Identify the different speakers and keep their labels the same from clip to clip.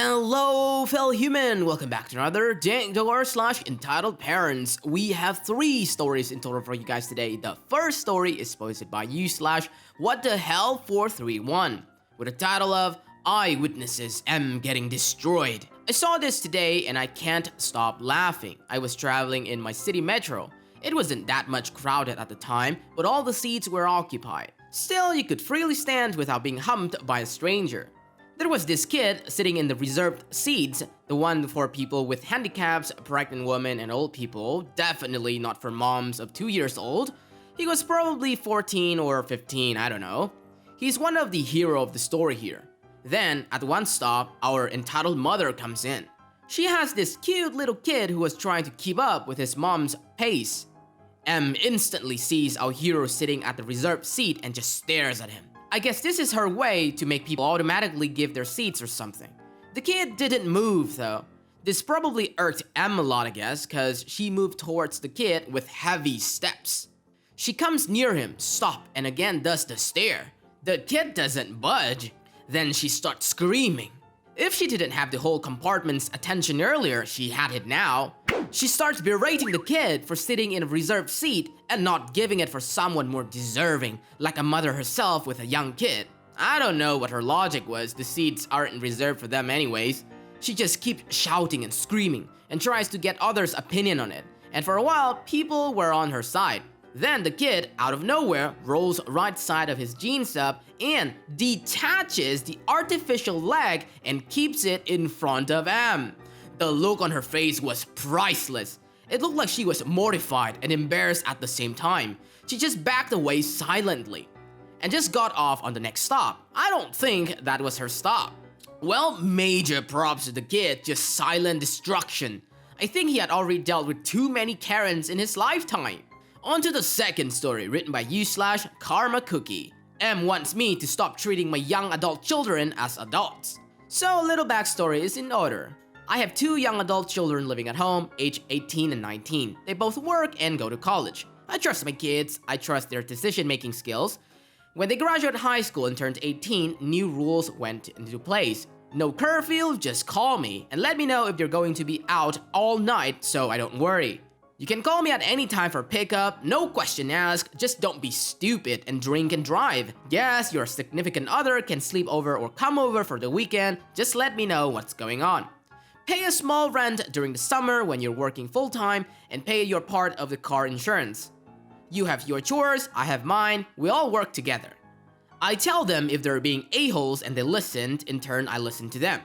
Speaker 1: Hello, fellow human! Welcome back to another Dank Doggo // Entitled Parents. We have 3 stories in total for you guys today. The first story is posted by // What the Hell 431 with the title of Eyewitnesses M Getting Destroyed. I saw this today and I can't stop laughing. I was traveling in my city metro. It wasn't that much crowded at the time, but all the seats were occupied. Still, you could freely stand without being humped by a stranger. There was this kid sitting in the reserved seats, the one for people with handicaps, pregnant women, and old people, definitely not for moms of 2 years old. He was probably 14 or 15, I don't know. He's one of the hero of the story here. Then, at one stop, our entitled mother comes in. She has this cute little kid who was trying to keep up with his mom's pace. M instantly sees our hero sitting at the reserved seat and just stares at him. I guess this is her way to make people automatically give their seats or something. The kid didn't move though. This probably irked M a lot, I guess, cause she moved towards the kid with heavy steps. She comes near him, stop, and again does the stare. The kid doesn't budge. Then she starts screaming. If she didn't have the whole compartment's attention earlier, she had it now. She starts berating the kid for sitting in a reserved seat and not giving it for someone more deserving, like a mother herself with a young kid. I don't know what her logic was, the seats aren't reserved for them anyways. She just keeps shouting and screaming and tries to get others' opinion on it, and for a while, people were on her side. Then the kid, out of nowhere, rolls right side of his jeans up and detaches the artificial leg and keeps it in front of M. The look on her face was priceless. It looked like she was mortified and embarrassed at the same time. She just backed away silently and just got off on the next stop. I don't think that was her stop. Well, major props to the kid, just silent destruction. I think he had already dealt with too many Karens in his lifetime. On to the second story, written by / Karma Cookie. M wants me to stop treating my young adult children as adults. So, a little backstory is in order. I have 2 young adult children living at home, age 18 and 19. They both work and go to college. I trust my kids, I trust their decision-making skills. When they graduated high school and turned 18, new rules went into place. No curfew, just call me, and let me know if you're going to be out all night so I don't worry. You can call me at any time for pickup, no question asked, just don't be stupid and drink and drive. Yes, your significant other can sleep over or come over for the weekend, just let me know what's going on. Pay a small rent during the summer when you're working full-time and pay your part of the car insurance. You have your chores, I have mine, we all work together. I tell them if they're being a-holes and they listened, in turn I listen to them.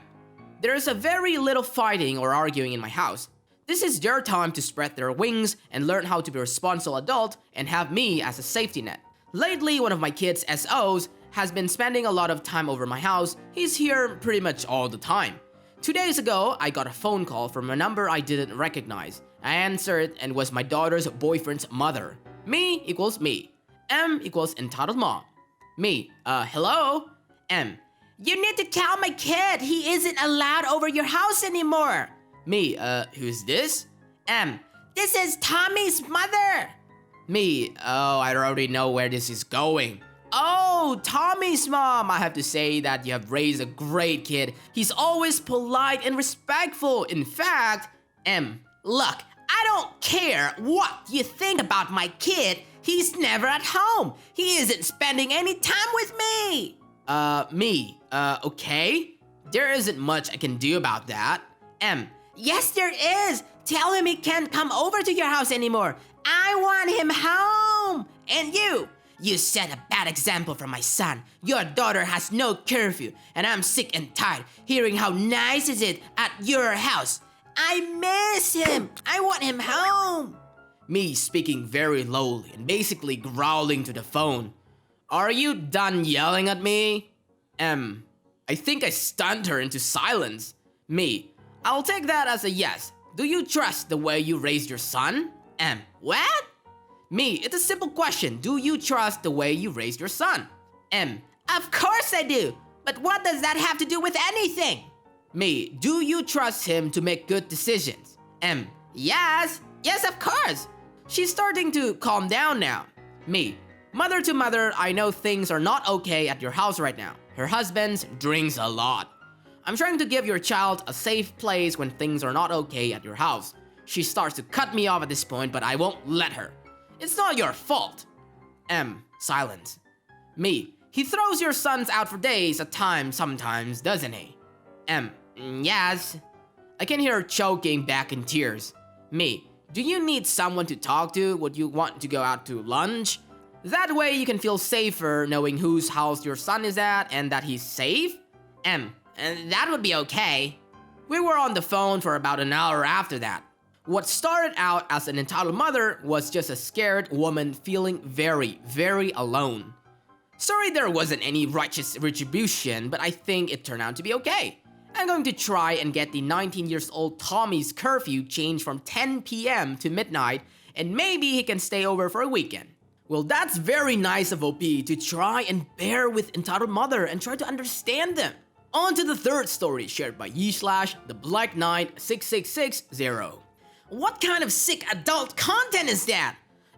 Speaker 1: There is a very little fighting or arguing in my house. This is their time to spread their wings and learn how to be a responsible adult and have me as a safety net. Lately, one of my kids' SOs has been spending a lot of time over my house. He's here pretty much all the time. 2 days ago, I got a phone call from a number I didn't recognize. I answered and was my daughter's boyfriend's mother. Me equals me. M equals entitled mom. Me, hello? M, you need to tell my kid he isn't allowed over your house anymore. Me, who's this? M, this is Tommy's mother. Me, oh, I already know where this is going. Oh, Tommy's mom. I have to say that you have raised a great kid. He's always polite and respectful. In fact, M, look, I don't care what you think about my kid. He's never at home. He isn't spending any time with me. Me, okay. There isn't much I can do about that. M, yes, there is. Tell him he can't come over to your house anymore. I want him home. And you set a bad example for my son. Your daughter has no curfew, and I'm sick and tired hearing how nice is it at your house. I miss him. I want him home. Me speaking very lowly and basically growling to the phone. Are you done yelling at me? M, I think I stunned her into silence. Me, I'll take that as a yes. Do you trust the way you raised your son? M, what? Me, it's a simple question. Do you trust the way you raised your son? M, of course I do. But what does that have to do with anything? Me, do you trust him to make good decisions? M, yes. Yes, of course. She's starting to calm down now. Me, mother to mother, I know things are not okay at your house right now. Her husband drinks a lot. I'm trying to give your child a safe place when things are not okay at your house. She starts to cut me off at this point, but I won't let her. It's not your fault. M. Silence. Me. He throws your sons out for days at times sometimes, doesn't he? M. Yes. I can hear her choking back in tears. Me. Do you need someone to talk to? Would you want to go out to lunch? That way you can feel safer knowing whose house your son is at and that he's safe? M. That would be okay. We were on the phone for about an hour after that. What started out as an entitled mother was just a scared woman feeling very, very alone. Sorry there wasn't any righteous retribution, but I think it turned out to be okay. I'm going to try and get the 19-year-old Tommy's curfew changed from 10 p.m. to midnight, and maybe he can stay over for a weekend. Well, that's very nice of OP to try and bear with entitled mother and try to understand them. On to the third story shared by wSlash, the Black Knight 6660. What kind of sick adult content is that?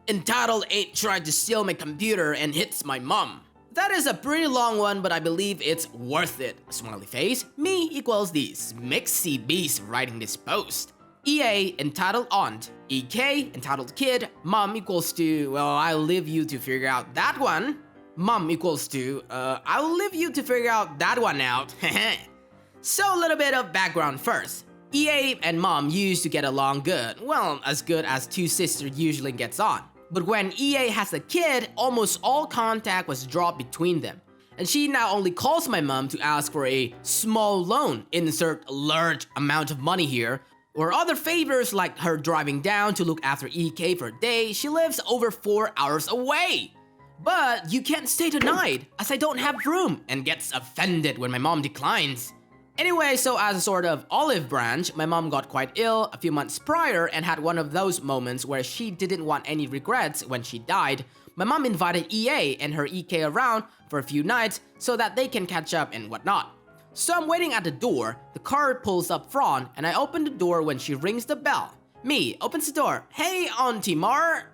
Speaker 1: Entitled ain't tried to steal my computer and hits my mom. That is a pretty long one, but I believe it's worth it. Smiley face. Me equals the Smixy Beast writing this post. EA entitled aunt. EK entitled kid. Mom equals to, well, I'll leave you to figure out that one. Mom equals to, I'll leave you to figure out that one out. So a little bit of background first. EA and mom used to get along good. Well, as good as two sisters usually gets on. But when EA has a kid, almost all contact was dropped between them. And she now only calls my mom to ask for a small loan, insert large amount of money here, or other favors like her driving down to look after EK for a day. She lives over 4 hours away. But you can't stay tonight, as I don't have room, and gets offended when my mom declines. Anyway, so as a sort of olive branch, my mom got quite ill a few months prior and had one of those moments where she didn't want any regrets when she died. My mom invited EA and her EK around for a few nights so that they can catch up and whatnot. So I'm waiting at the door, the car pulls up front, and I open the door when she rings the bell. Me opens the door. Hey, Auntie Mar.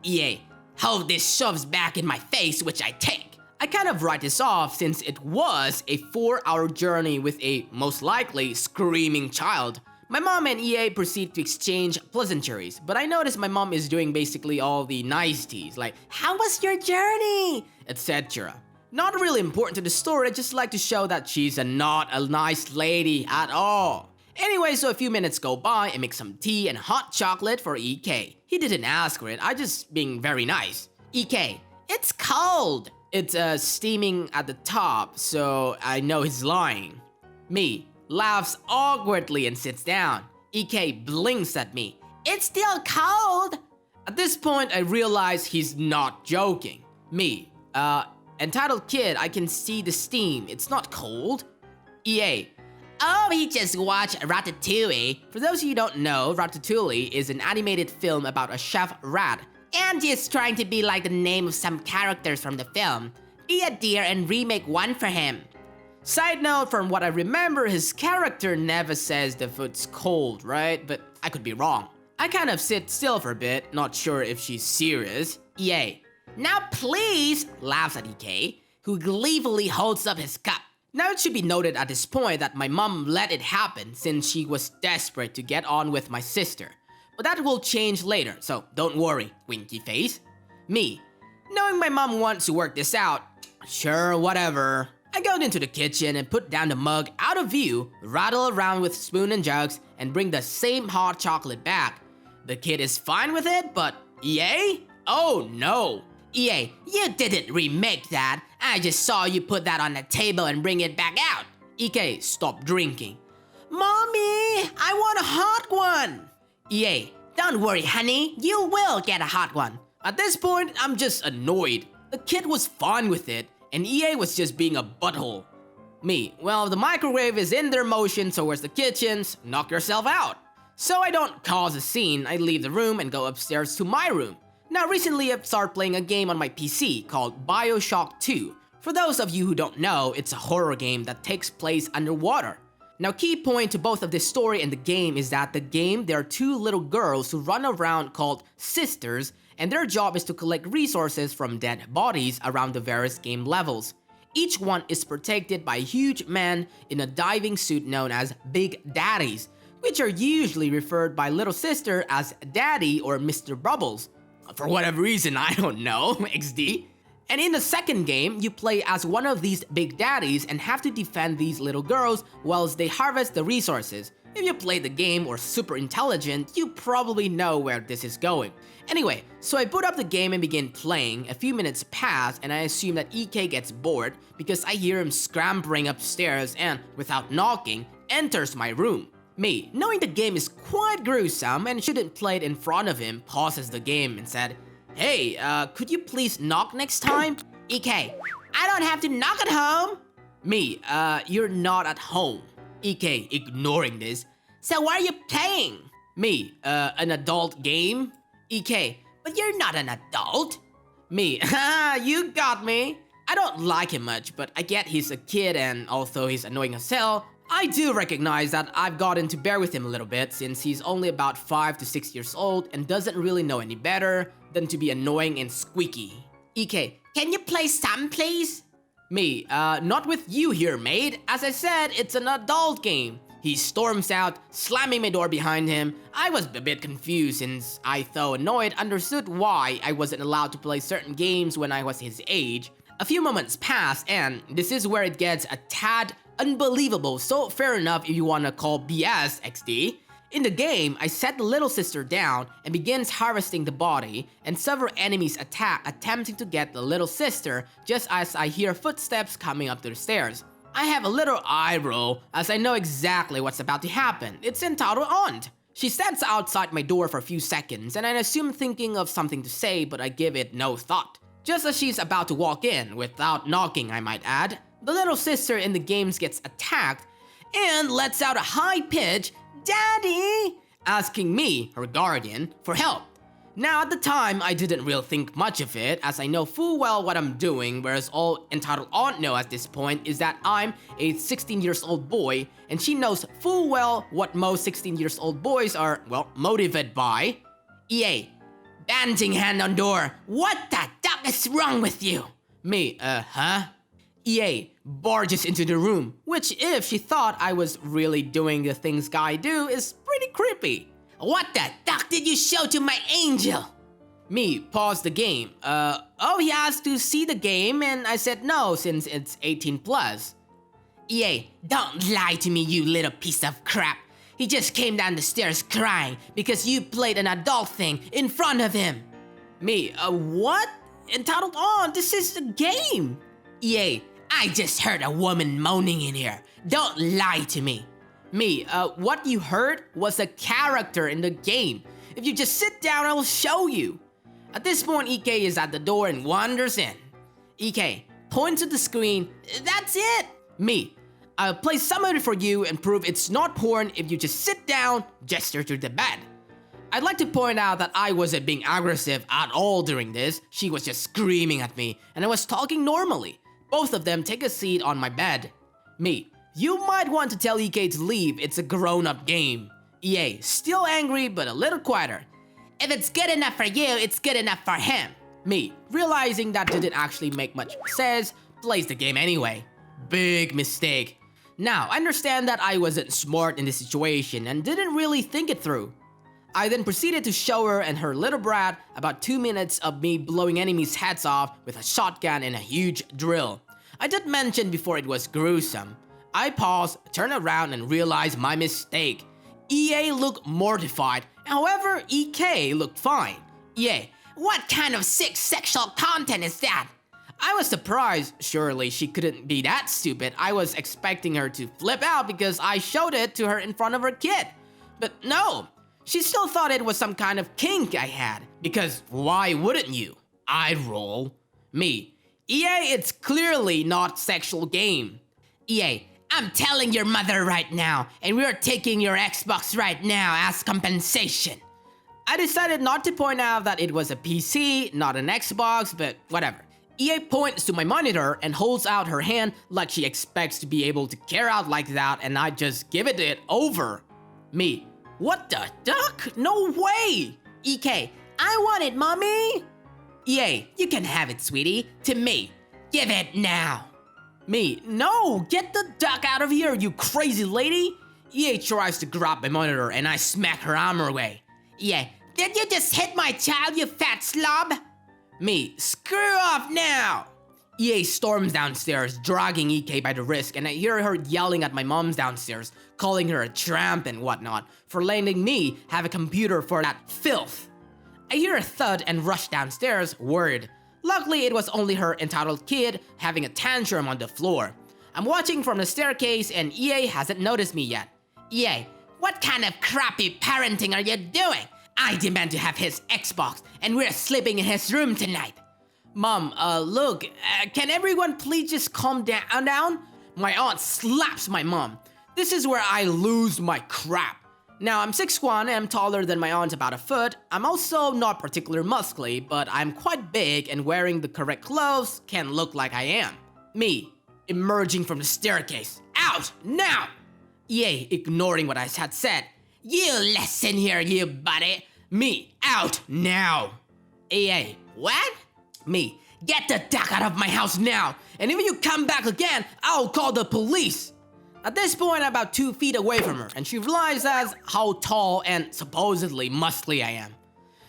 Speaker 1: EA, how this shoves back in my face, which I take. I kind of write this off since it was a 4-hour journey with a most likely screaming child. My mom and EA proceed to exchange pleasantries, but I notice my mom is doing basically all the niceties like, how was your journey? Etc. Not really important to the story, I just like to show that she's not a nice lady at all. Anyway, so a few minutes go by and make some tea and hot chocolate for EK. He didn't ask for it, I just being very nice. EK, it's cold. It's steaming at the top, so I know he's lying. Me laughs awkwardly and sits down. EK blinks at me. It's still cold. At this point, I realize he's not joking. Me, entitled kid, I can see the steam. It's not cold. EA, oh, he just watched Ratatouille. For those of you who don't know, Ratatouille is an animated film about a chef rat. And he's trying to be like the name of some characters from the film. Be a dear and remake one for him. Side note, from what I remember, his character never says the food's cold, right? But I could be wrong. I kind of sit still for a bit, not sure if she's serious. EA, now please, laughs at EK, who gleefully holds up his cup. Now it should be noted at this point that my mom let it happen since she was desperate to get on with my sister. But that will change later, so don't worry, winky face. Me, knowing my mom wants to work this out, sure, whatever. I go into the kitchen and put down the mug out of view, rattle around with spoon and jugs, and bring the same hot chocolate back. The kid is fine with it, but EA? Oh no. EA, you didn't remake that. I just saw you put that on the table and bring it back out. EK, stop drinking. Mommy, I want a hot one. EA, don't worry, honey, you will get a hot one. At this point, I'm just annoyed. The kid was fine with it, and EA was just being a butthole. Me, well, the microwave is in their motion, so where's the kitchens? Knock yourself out. So I don't cause a scene, I leave the room and go upstairs to my room. Now recently I've started playing a game on my PC called BioShock 2. For those of you who don't know, it's a horror game that takes place underwater. Now, key point to both of this story and the game is that the game, there are two little girls who run around called sisters, and their job is to collect resources from dead bodies around the various game levels. Each one is protected by a huge man in a diving suit known as Big Daddies, which are usually referred by little sister as Daddy or Mr. Bubbles. For whatever reason, I don't know, XD. And in the second game, you play as one of these Big Daddies and have to defend these little girls whilst they harvest the resources. If you play the game or super intelligent, you probably know where this is going. Anyway, so I boot up the game and begin playing. A few minutes pass and I assume that EK gets bored because I hear him scrambling upstairs and, without knocking, enters my room. Me, knowing the game is quite gruesome and shouldn't play it in front of him, pauses the game and said, "Hey, could you please knock next time?" EK, "I don't have to knock at home." Me, "You're not at home." EK, ignoring this, "So what are you playing?" Me, "An adult game." EK, "But you're not an adult." Me, "Haha, you got me." I don't like him much, but I get he's a kid and although he's annoying as hell, I do recognize that I've gotten to bear with him a little bit since he's only about 5 to 6 years old and doesn't really know any better than to be annoying and squeaky. EK, "Can you play some, please?" Me, "Not with you here, mate. As I said, it's an adult game." He storms out, slamming my door behind him. I was a bit confused since I, though annoyed, understood why I wasn't allowed to play certain games when I was his age. A few moments pass and this is where it gets a tad unbelievable, so fair enough if you wanna call BS, XD. In the game, I set the little sister down and begins harvesting the body, and several enemies attack, attempting to get the little sister just as I hear footsteps coming up the stairs. I have a little eye roll as I know exactly what's about to happen. It's entitled Aunt. She stands outside my door for a few seconds and I assume thinking of something to say, but I give it no thought. Just as she's about to walk in, without knocking I might add, the little sister in the games gets attacked and lets out a high-pitched "Daddy!" asking me, her guardian, for help. Now at the time, I didn't really think much of it as I know full well what I'm doing, whereas all entitled Aunt know at this point is that I'm a 16-year-old boy and she knows full well what most 16-year-old boys are, well, motivated by. EA, "Banging hand on door, what the duck is wrong with you?" Me, huh? EA barges into the room, which if she thought I was really doing the things guys do is pretty creepy. "What the duck did you show to my angel?" Me, pause the game. Oh, he asked to see the game and I said no since it's 18 plus. EA, "Don't lie to me, you little piece of crap. He just came down the stairs crying because you played an adult thing in front of him." Me, what? Entitled On, this is a game. EA, "I just heard a woman moaning in here. Don't lie to me." Me, what you heard was a character in the game. If you just sit down, I will show you. At this point, EK is at the door and wanders in. EK points at the screen, "That's it." Me, "I'll play some of it for you and prove it's not porn if you just sit down," gesture to the bed. I'd like to point out that I wasn't being aggressive at all during this. She was just screaming at me and I was talking normally. Both of them take a seat on my bed. Me, "You might want to tell EK to leave, it's a grown-up game." EA, still angry but a little quieter. "If it's good enough for you, it's good enough for him." Me, realizing that didn't actually make much sense, plays the game anyway. Big mistake. Now, I understand that I wasn't smart in this situation and didn't really think it through. I then proceeded to show her and her little brat about 2 minutes of me blowing enemies' heads off with a shotgun and a huge drill. I did mention before it was gruesome. I paused, turned around and realized my mistake. EA looked mortified, however EK looked fine. EA, "What kind of sick sexual content is that?" I was surprised, surely she couldn't be that stupid. I was expecting her to flip out because I showed it to her in front of her kid. But no, she still thought it was some kind of kink I had, because why wouldn't you? I roll. Me, "EA, it's clearly not sexual game." EA, "I'm telling your mother right now, and we're taking your Xbox right now as compensation." I decided not to point out that it was a PC, not an Xbox, but whatever. EA points to my monitor and holds out her hand like she expects to be able to carry out like that, and I just give it over. Me, "What the duck? No way!" EK, "I want it, mommy." EA, "You can have it, sweetie. To me. Give it now." Me, no, get the duck out of here, you crazy lady. EA tries to grab my monitor and I smack her arm away. EA, did you just hit my child, you fat slob? Me, screw off now. EA storms downstairs, dragging EK by the wrist, and I hear her yelling at my mom's downstairs, calling her a tramp and whatnot, for letting me have a computer for that filth. I hear a thud and rush downstairs, worried. Luckily, it was only her entitled kid having a tantrum on the floor. I'm watching from the staircase and EA hasn't noticed me yet. EA, what kind of crappy parenting are you doing? I demand to have his Xbox and we're sleeping in his room tonight. Mom, look, can everyone please just calm down? My aunt slaps my mom. This is where I lose my crap. Now, I'm 6'1" and I'm taller than my aunt about a foot. I'm also not particularly muscly, but I'm quite big and wearing the correct clothes can look like I am. Me, emerging from the staircase. Out, now! EA, ignoring what I had said. You listen here, you buddy. Me, out, now. EA, what? Me, get the duck out of my house now, and if you come back again, I'll call the police. At this point, I'm about 2 feet away from her, and she realizes how tall and supposedly muscly I am.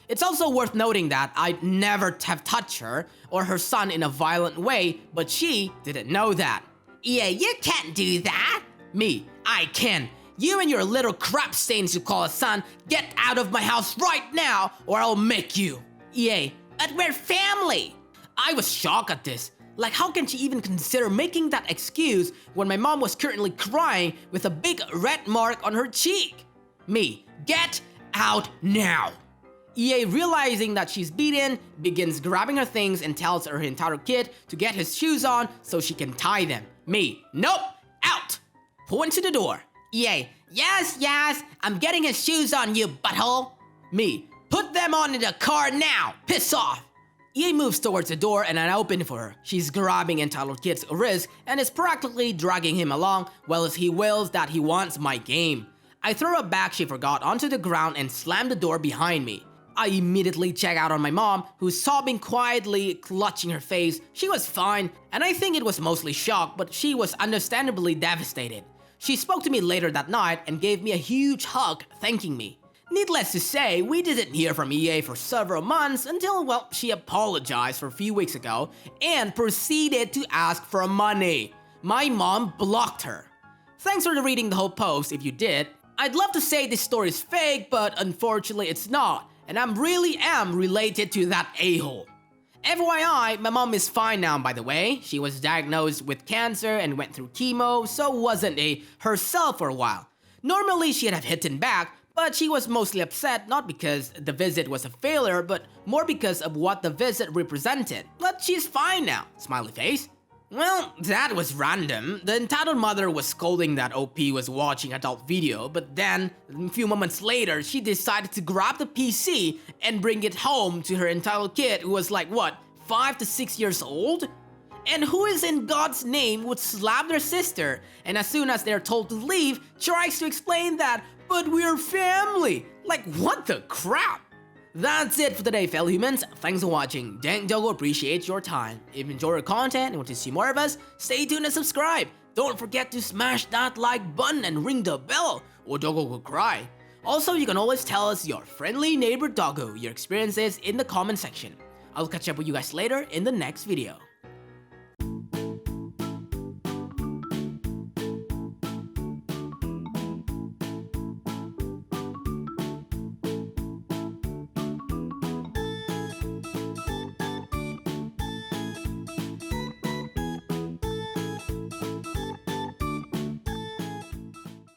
Speaker 1: It's also worth noting that I'd never have touched her or her son in a violent way, but she didn't know that. EA, you can't do that. Me, I can. You and your little crap stains you call a son, get out of my house right now, or I'll make you. EA, but we're family. I was shocked at this. Like, how can she even consider making that excuse when my mom was currently crying with a big red mark on her cheek? Me, get out now. EA, realizing that she's beaten, begins grabbing her things and tells her entitled kid to get his shoes on so she can tie them. Me, nope, out. Point to the door. EA, yes, I'm getting his shoes on, you butthole. Me, put them on in the car now, piss off. EA moves towards the door and I open for her. She's grabbing entitled kid's wrist and is practically dragging him along while he wails that he wants my game. I throw a bag she forgot onto the ground and slam the door behind me. I immediately check out on my mom, who's sobbing quietly, clutching her face. She was fine, and I think it was mostly shock, but she was understandably devastated. She spoke to me later that night and gave me a huge hug, thanking me. Needless to say, we didn't hear from EA for several months until, well, she apologized for a few weeks ago and proceeded to ask for money. My mom blocked her. Thanks for reading the whole post if you did. I'd love to say this story is fake, but unfortunately it's not, and I really am related to that a-hole. FYI, my mom is fine now, by the way. She was diagnosed with cancer and went through chemo, so wasn't herself for a while. Normally she'd have hit back, but she was mostly upset not because the visit was a failure, but more because of what the visit represented. But she's fine now, smiley face. Well, that was random. The entitled mother was scolding that OP was watching adult video, but then, a few moments later, she decided to grab the PC and bring it home to her entitled kid who was like, what, 5 to 6 years old? And who is in God's name would slap their sister, and as soon as they're told to leave, tries to explain that, but we're family! Like, what the crap? That's it for today, fellow humans. Thanks for watching. Dank Doggo appreciates your time. If you enjoy our content and want to see more of us, stay tuned and subscribe. Don't forget to smash that like button and ring the bell, or Doggo will cry. Also, you can always tell us your friendly neighbor Doggo your experiences in the comment section. I'll catch up with you guys later in the next video.